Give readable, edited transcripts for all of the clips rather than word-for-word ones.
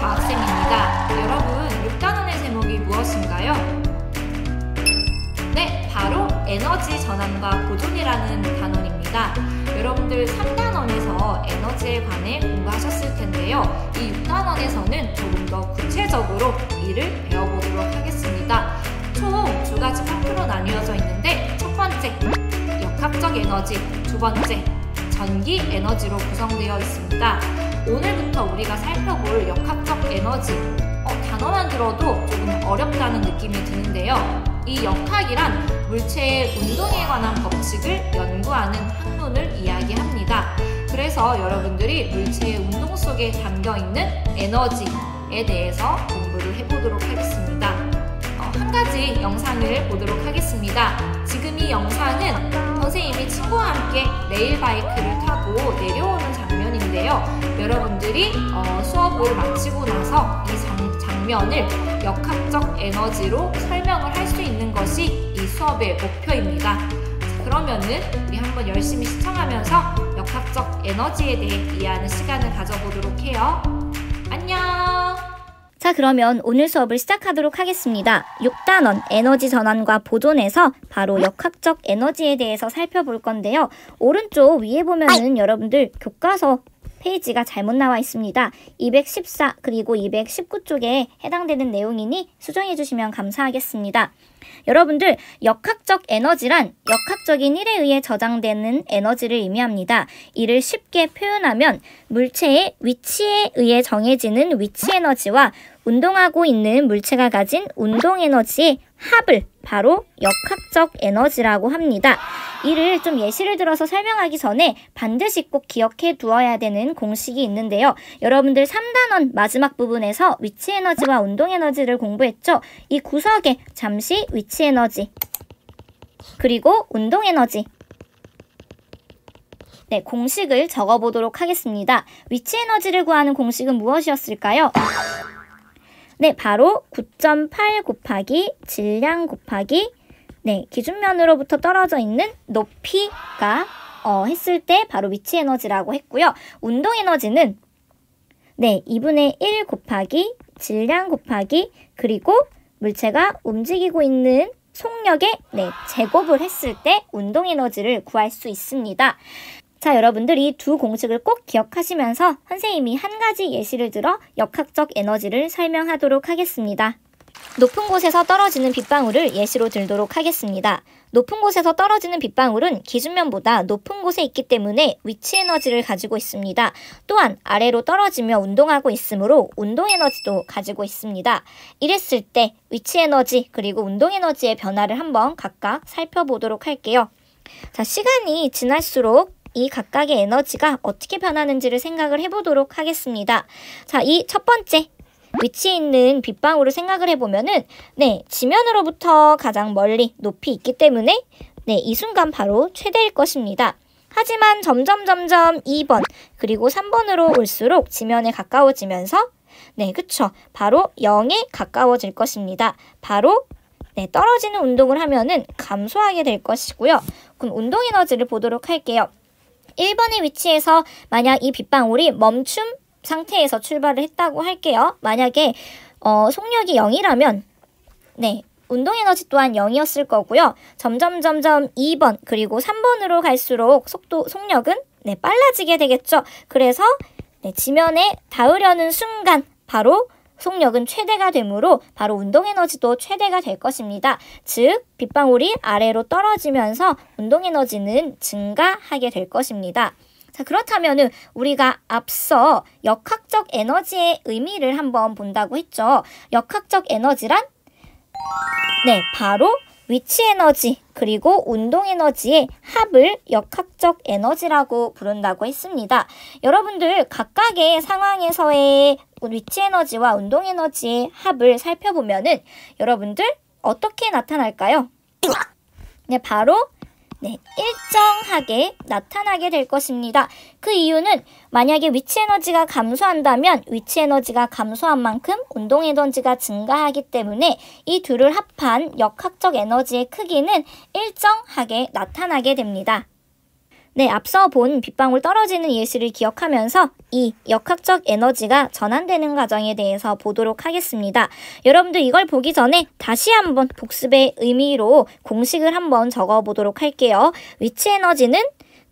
과학쌤입니다. 여러분, 6단원의 제목이 무엇인가요? 네, 바로 에너지 전환과 보존이라는 단원입니다. 여러분들 3단원에서 에너지에 관해 공부하셨을 텐데요. 이 6단원에서는 조금 더 구체적으로 이를 배워보도록 하겠습니다. 총 두 가지 파트로 나뉘어져 있는데, 첫 번째, 역학적 에너지, 두 번째, 전기 에너지로 구성되어 있습니다. 오늘부터 우리가 살펴볼 역학적 에너지, 단어만 들어도 조금 어렵다는 느낌이 드는데요. 이 역학이란 물체의 운동에 관한 법칙을 연구하는 학문을 이야기합니다. 그래서 여러분들이 물체의 운동 속에 담겨있는 에너지에 대해서 공부를 해보도록 하겠습니다. 한 가지 영상을 보도록 하겠습니다. 지금 이 영상은 선생님이 친구와 함께 레일바이크를 타고 내려오는 장면인데요. 여러분들이 수업을 마치고 나서 이 장면을 역학적 에너지로 설명을 할 수 있는 것이 이 수업의 목표입니다. 자, 그러면은 우리 한번 열심히 시청하면서 역학적 에너지에 대해 이해하는 시간을 가져보도록 해요. 안녕! 자, 그러면 오늘 수업을 시작하도록 하겠습니다. 6단원 에너지 전환과 보존에서 바로 역학적 에너지에 대해서 살펴볼 건데요. 오른쪽 위에 보면은 여러분들 교과서 페이지가 잘못 나와 있습니다. 214 그리고 219쪽에 해당되는 내용이니 수정해 주시면 감사하겠습니다. 여러분들, 역학적 에너지란 역학적인 일에 의해 저장되는 에너지를 의미합니다. 이를 쉽게 표현하면 물체의 위치에 의해 정해지는 위치 에너지와 운동하고 있는 물체가 가진 운동 에너지의 합을 바로 역학적 에너지라고 합니다. 이를 좀 예시를 들어서 설명하기 전에 반드시 꼭 기억해 두어야 되는 공식이 있는데요. 여러분들 3단원 마지막 부분에서 위치 에너지와 운동 에너지를 공부했죠. 이 구석에 잠시 위치 에너지 그리고 운동 에너지 공식을 적어보도록 하겠습니다. 위치 에너지를 구하는 공식은 무엇이었을까요? 바로 9.8 곱하기 질량 곱하기 기준면으로부터 떨어져 있는 높이가 했을 때 바로 위치 에너지라고 했고요. 운동 에너지는 2분의 1 곱하기 질량 곱하기 그리고 물체가 움직이고 있는 속력의 제곱을 했을 때 운동 에너지를 구할 수 있습니다. 자, 여러분들 이 두 공식을 꼭 기억하시면서 선생님이 한 가지 예시를 들어 역학적 에너지를 설명하도록 하겠습니다. 높은 곳에서 떨어지는 빗방울을 예시로 들도록 하겠습니다. 높은 곳에서 떨어지는 빗방울은 기준면보다 높은 곳에 있기 때문에 위치 에너지를 가지고 있습니다. 또한 아래로 떨어지며 운동하고 있으므로 운동 에너지도 가지고 있습니다. 이랬을 때 위치 에너지 그리고 운동 에너지의 변화를 한번 각각 살펴보도록 할게요. 자, 시간이 지날수록 이 각각의 에너지가 어떻게 변하는지를 생각을 해보도록 하겠습니다. 자, 이 첫 번째 위치에 있는 빗방울을 생각을 해보면은 지면으로부터 가장 멀리 높이 있기 때문에 이 순간 바로 최대일 것입니다. 하지만 점점 2번 그리고 3번으로 올수록 지면에 가까워지면서 그쵸, 바로 0에 가까워질 것입니다. 바로 떨어지는 운동을 하면은 감소하게 될 것이고요. 그럼 운동 에너지를 보도록 할게요. 1번의 위치에서 만약 이 빗방울이 멈춤 상태에서 출발을 했다고 할게요. 만약에 속력이 0이라면 운동 에너지 또한 0이었을 거고요. 점점 2번 그리고 3번으로 갈수록 속력은 빨라지게 되겠죠. 그래서 지면에 닿으려는 순간 바로 속력은 최대가 되므로 바로 운동 에너지도 최대가 될 것입니다. 즉, 빗방울이 아래로 떨어지면서 운동 에너지는 증가하게 될 것입니다. 자, 그렇다면은 우리가 앞서 역학적 에너지의 의미를 한번 본다고 했죠. 역학적 에너지란 바로 위치 에너지 그리고 운동 에너지의 합을 역학적 에너지라고 부른다고 했습니다. 여러분들 각각의 상황에서의 위치 에너지와 운동 에너지의 합을 살펴보면은 여러분들 어떻게 나타날까요? 바로 일정하게 나타나게 될 것입니다. 그 이유는 만약에 위치 에너지가 감소한다면 위치 에너지가 감소한 만큼 운동 에너지가 증가하기 때문에 이 둘을 합한 역학적 에너지의 크기는 일정하게 나타나게 됩니다. 네, 앞서 본 빗방울 떨어지는 예시를 기억하면서 이 역학적 에너지가 전환되는 과정에 대해서 보도록 하겠습니다. 여러분들 이걸 보기 전에 다시 한번 복습의 의미로 공식을 한번 적어보도록 할게요. 위치 에너지는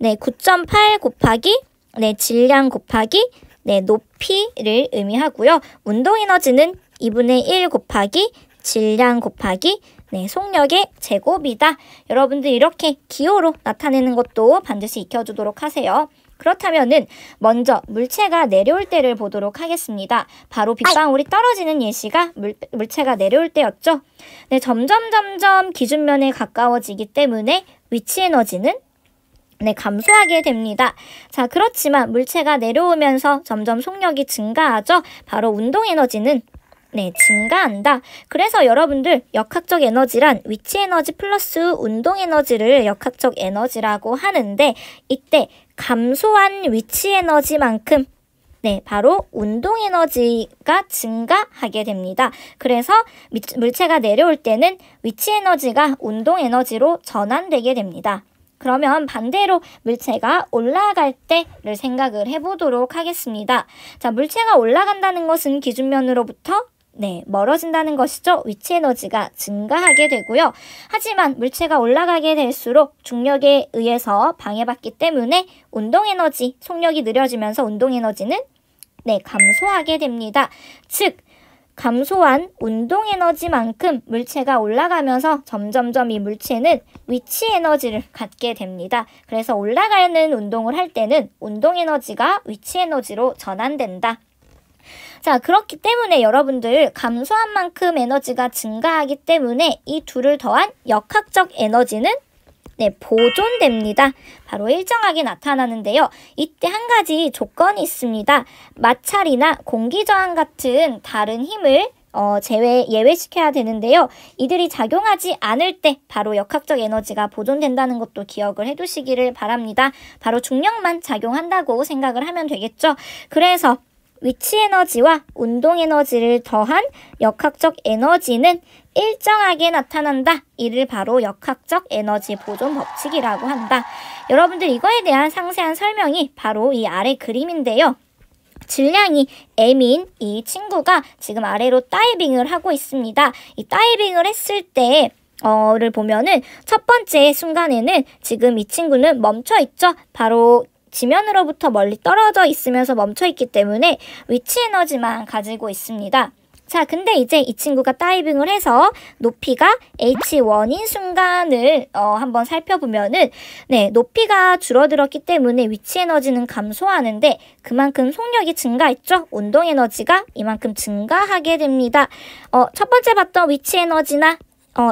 9.8 곱하기 질량 곱하기 높이를 의미하고요. 운동 에너지는 2분의 1 곱하기 질량 곱하기 속력의 제곱이다. 여러분들 이렇게 기호로 나타내는 것도 반드시 익혀두도록 하세요. 그렇다면은 먼저 물체가 내려올 때를 보도록 하겠습니다. 바로 빗방울이 떨어지는 예시가 물체가 내려올 때였죠. 점점 기준면에 가까워지기 때문에 위치 에너지는 감소하게 됩니다. 자, 그렇지만 물체가 내려오면서 점점 속력이 증가하죠. 바로 운동 에너지는 증가한다. 그래서 여러분들 역학적 에너지란 위치 에너지 플러스 운동 에너지를 역학적 에너지라고 하는데 이때 감소한 위치 에너지만큼 바로 운동 에너지가 증가하게 됩니다. 그래서 물체가 내려올 때는 위치 에너지가 운동 에너지로 전환되게 됩니다. 그러면 반대로 물체가 올라갈 때를 생각을 해보도록 하겠습니다. 자, 물체가 올라간다는 것은 기준면으로부터 멀어진다는 것이죠. 위치 에너지가 증가하게 되고요. 하지만 물체가 올라가게 될수록 중력에 의해서 방해받기 때문에 운동 에너지, 속력이 느려지면서 운동 에너지는 감소하게 됩니다. 즉, 감소한 운동 에너지만큼 물체가 올라가면서 점점점 이 물체는 위치 에너지를 갖게 됩니다. 그래서 올라가는 운동을 할 때는 운동 에너지가 위치 에너지로 전환된다. 자, 그렇기 때문에 여러분들 감소한 만큼 에너지가 증가하기 때문에 이 둘을 더한 역학적 에너지는 보존됩니다. 바로 일정하게 나타나는데요. 이때 한 가지 조건이 있습니다. 마찰이나 공기저항 같은 다른 힘을 예외시켜야 되는데요. 이들이 작용하지 않을 때 바로 역학적 에너지가 보존된다는 것도 기억을 해두시기를 바랍니다. 바로 중력만 작용한다고 생각을 하면 되겠죠. 그래서 위치 에너지와 운동 에너지를 더한 역학적 에너지는 일정하게 나타난다. 이를 바로 역학적 에너지 보존 법칙이라고 한다. 여러분들 이거에 대한 상세한 설명이 바로 이 아래 그림인데요. 질량이 M인 이 친구가 지금 아래로 다이빙을 하고 있습니다. 이 다이빙을 했을 때 를 보면은 첫 번째 순간에는 지금 이 친구는 멈춰 있죠. 바로 지면으로부터 멀리 떨어져 있으면서 멈춰있기 때문에 위치 에너지만 가지고 있습니다. 자, 근데 이제 이 친구가 다이빙을 해서 높이가 h1인 순간을 한번 살펴보면은 높이가 줄어들었기 때문에 위치 에너지는 감소하는데 그만큼 속력이 증가했죠. 운동 에너지가 이만큼 증가하게 됩니다. 첫 번째 봤던 위치 에너지나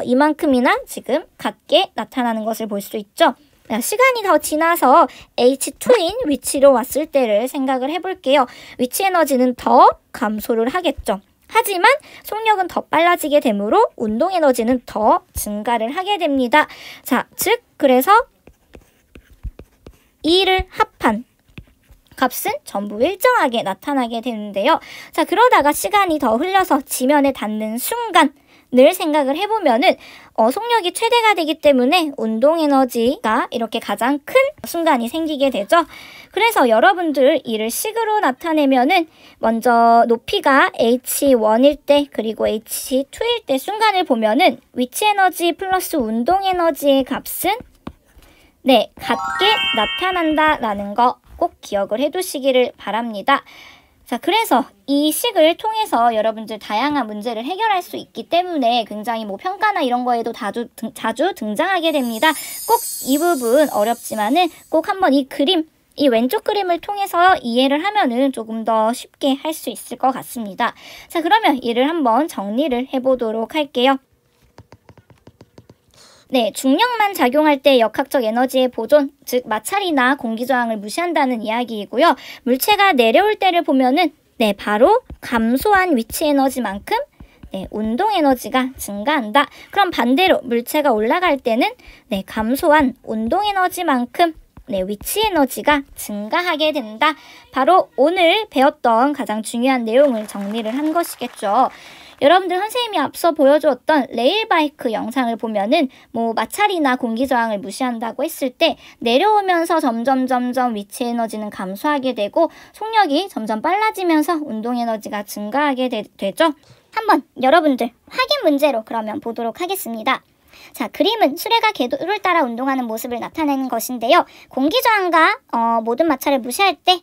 이만큼이나 지금 같게 나타나는 것을 볼 수 있죠. 시간이 더 지나서 H2인 위치로 왔을 때를 생각을 해볼게요. 위치 에너지는 더 감소를 하겠죠. 하지만 속력은 더 빨라지게 되므로 운동 에너지는 더 증가를 하게 됩니다. 자, 즉 그래서 이를 합한 값은 전부 일정하게 나타나게 되는데요. 자, 그러다가 시간이 더 흘러서 지면에 닿는 순간 늘 생각을 해보면은 속력이 최대가 되기 때문에 운동 에너지가 이렇게 가장 큰 순간이 생기게 되죠. 그래서 여러분들 이를 식으로 나타내면은 먼저 높이가 h1일 때 그리고 h2일 때 순간을 보면은 위치 에너지 플러스 운동 에너지의 값은 같게 나타난다라는 거 꼭 기억을 해두시기를 바랍니다. 자, 그래서 이 식을 통해서 여러분들 다양한 문제를 해결할 수 있기 때문에 굉장히 평가나 이런 거에도 자주 등장하게 됩니다. 꼭 이 부분 어렵지만은 꼭 한번 이 왼쪽 그림을 통해서 이해를 하면은 조금 더 쉽게 할 수 있을 것 같습니다. 자, 그러면 이를 한번 정리를 해보도록 할게요. 중력만 작용할 때 역학적 에너지의 보존, 즉 마찰이나 공기저항을 무시한다는 이야기이고요. 물체가 내려올 때를 보면은 바로 감소한 위치 에너지만큼 운동 에너지가 증가한다. 그럼 반대로 물체가 올라갈 때는 감소한 운동 에너지만큼 위치 에너지가 증가하게 된다. 바로 오늘 배웠던 가장 중요한 내용을 정리를 한 것이겠죠. 여러분들 선생님이 앞서 보여주었던 레일바이크 영상을 보면은 뭐 마찰이나 공기저항을 무시한다고 했을 때 내려오면서 점점 위치 에너지는 감소하게 되고 속력이 점점 빨라지면서 운동 에너지가 증가하게 되죠. 한번 여러분들 확인 문제로 그러면 보도록 하겠습니다. 자, 그림은 수레가 궤도를 따라 운동하는 모습을 나타내는 것인데요. 공기저항과 모든 마찰을 무시할 때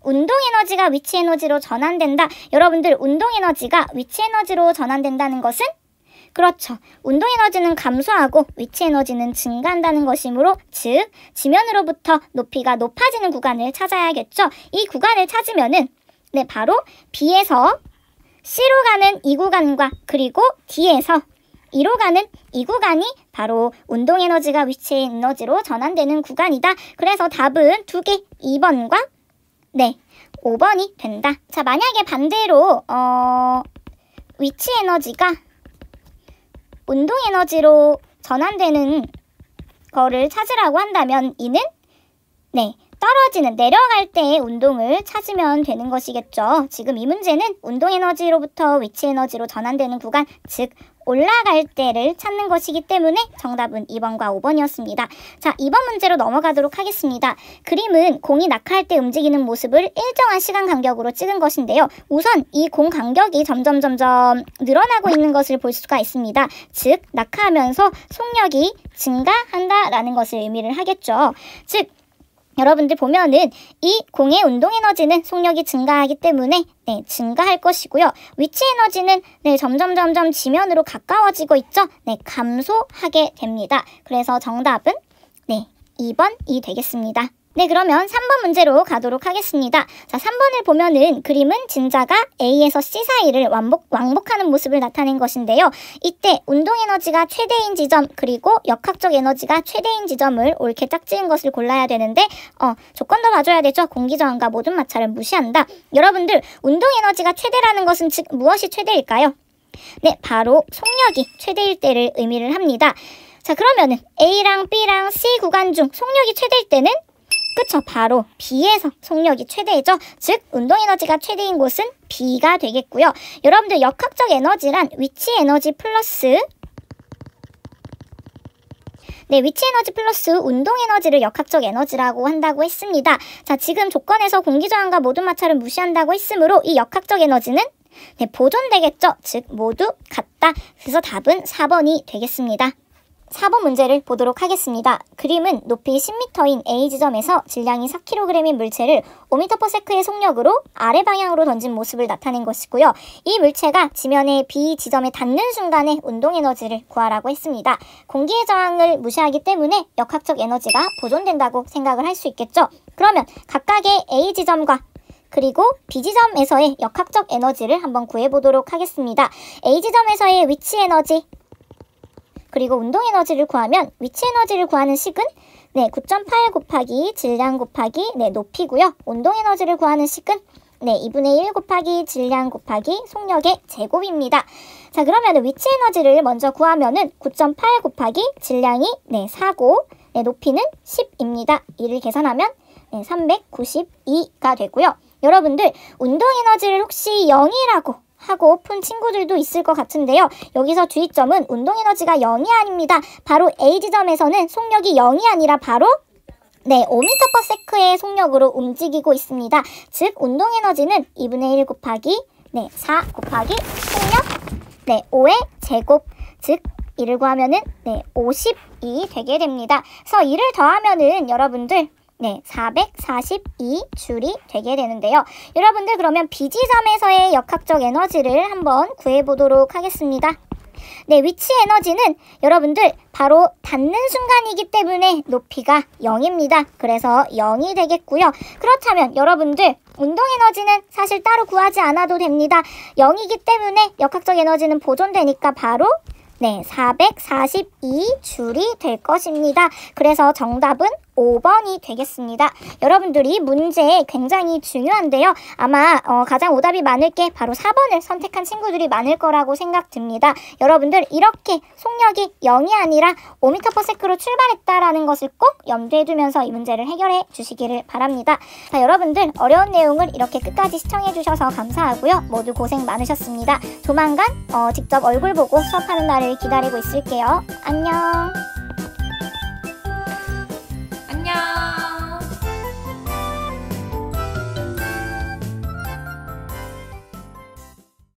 운동 에너지가 위치 에너지로 전환된다. 여러분들 운동 에너지가 위치 에너지로 전환된다는 것은 그렇죠. 운동 에너지는 감소하고 위치 에너지는 증가한다는 것이므로 즉 지면으로부터 높이가 높아지는 구간을 찾아야겠죠. 이 구간을 찾으면은 바로 B에서 C로 가는 이 구간과 그리고 D에서 E로 가는 이 구간이 바로 운동 에너지가 위치 에너지로 전환되는 구간이다. 그래서 답은 두 개, 2번과 5번이 된다. 자, 만약에 반대로 위치 에너지가 운동 에너지로 전환되는 거를 찾으라고 한다면 이는 떨어지는 내려갈 때의 운동을 찾으면 되는 것이겠죠. 지금 이 문제는 운동 에너지로부터 위치 에너지로 전환되는 구간, 즉 올라갈 때를 찾는 것이기 때문에 정답은 2번과 5번이었습니다. 자, 2번 문제로 넘어가도록 하겠습니다. 그림은 공이 낙하할 때 움직이는 모습을 일정한 시간 간격으로 찍은 것인데요. 우선 이 공 간격이 점점 늘어나고 있는 것을 볼 수가 있습니다. 즉 낙하하면서 속력이 증가한다라는 것을 의미를 하겠죠. 즉 여러분들 보면은 이 공의 운동 에너지는 속력이 증가하기 때문에 증가할 것이고요. 위치 에너지는 점점 지면으로 가까워지고 있죠. 감소하게 됩니다. 그래서 정답은 2번이 되겠습니다. 그러면 3번 문제로 가도록 하겠습니다. 자, 3번을 보면은 그림은 진자가 A에서 C 사이를 왕복하는 모습을 나타낸 것인데요. 이때 운동 에너지가 최대인 지점 그리고 역학적 에너지가 최대인 지점을 옳게 짝지은 것을 골라야 되는데 조건도 봐줘야 되죠. 공기저항과 모든 마찰을 무시한다. 여러분들 운동 에너지가 최대라는 것은 즉 무엇이 최대일까요? 바로 속력이 최대일 때를 의미를 합니다. 자, 그러면은 A랑 B랑 C 구간 중 속력이 최대일 때는 그쵸, 바로 B에서 속력이 최대이죠. 즉 운동 에너지가 최대인 곳은 B가 되겠고요. 여러분들 역학적 에너지란 위치 에너지 플러스 위치 에너지 플러스 운동 에너지를 역학적 에너지라고 한다고 했습니다. 자, 지금 조건에서 공기저항과 모든 마찰을 무시한다고 했으므로 이 역학적 에너지는 보존되겠죠. 즉 모두 같다. 그래서 답은 4번이 되겠습니다. 4번 문제를 보도록 하겠습니다. 그림은 높이 10m인 A지점에서 질량이 4kg인 물체를 5m/s의 속력으로 아래 방향으로 던진 모습을 나타낸 것이고요. 이 물체가 지면의 B지점에 닿는 순간의 운동 에너지를 구하라고 했습니다. 공기의 저항을 무시하기 때문에 역학적 에너지가 보존된다고 생각을 할 수 있겠죠. 그러면 각각의 A지점과 그리고 B지점에서의 역학적 에너지를 한번 구해보도록 하겠습니다. A지점에서의 위치 에너지 그리고 운동 에너지를 구하면 위치 에너지를 구하는 식은 9.8 곱하기 질량 곱하기 높이고요. 운동 에너지를 구하는 식은 2분의 1 곱하기 질량 곱하기 속력의 제곱입니다. 자, 그러면 위치 에너지를 먼저 구하면은 9.8 곱하기 질량이 4고 높이는 10입니다. 이를 계산하면 392가 되고요. 여러분들 운동 에너지를 혹시 0이라고 하고 푼 친구들도 있을 것 같은데요. 여기서 주의점은 운동 에너지가 0이 아닙니다. 바로 A지점에서는 속력이 0이 아니라 바로 5m/s의 속력으로 움직이고 있습니다. 즉 운동 에너지는 2분의 1 곱하기 4 곱하기 속력 5의 제곱 즉 이를 구하면은 50이 되게 됩니다. 그래서 이를 더하면은 여러분들 442줄이 되게 되는데요. 여러분들 그러면 B지점에서의 역학적 에너지를 한번 구해보도록 하겠습니다. 위치 에너지는 여러분들 바로 닿는 순간이기 때문에 높이가 0입니다. 그래서 0이 되겠고요. 그렇다면 여러분들 운동 에너지는 사실 따로 구하지 않아도 됩니다. 0이기 때문에 역학적 에너지는 보존되니까 바로 442줄이 될 것입니다. 그래서 정답은 5번이 되겠습니다. 여러분들이 문제 굉장히 중요한데요. 아마 가장 오답이 많을 게 바로 4번을 선택한 친구들이 많을 거라고 생각됩니다. 여러분들 이렇게 속력이 0이 아니라 5m/s로 출발했다라는 것을 꼭 염두에 두면서 이 문제를 해결해 주시기를 바랍니다. 자, 여러분들 어려운 내용을 이렇게 끝까지 시청해 주셔서 감사하고요. 모두 고생 많으셨습니다. 조만간 직접 얼굴 보고 수업하는 날을 기다리고 있을게요. 안녕.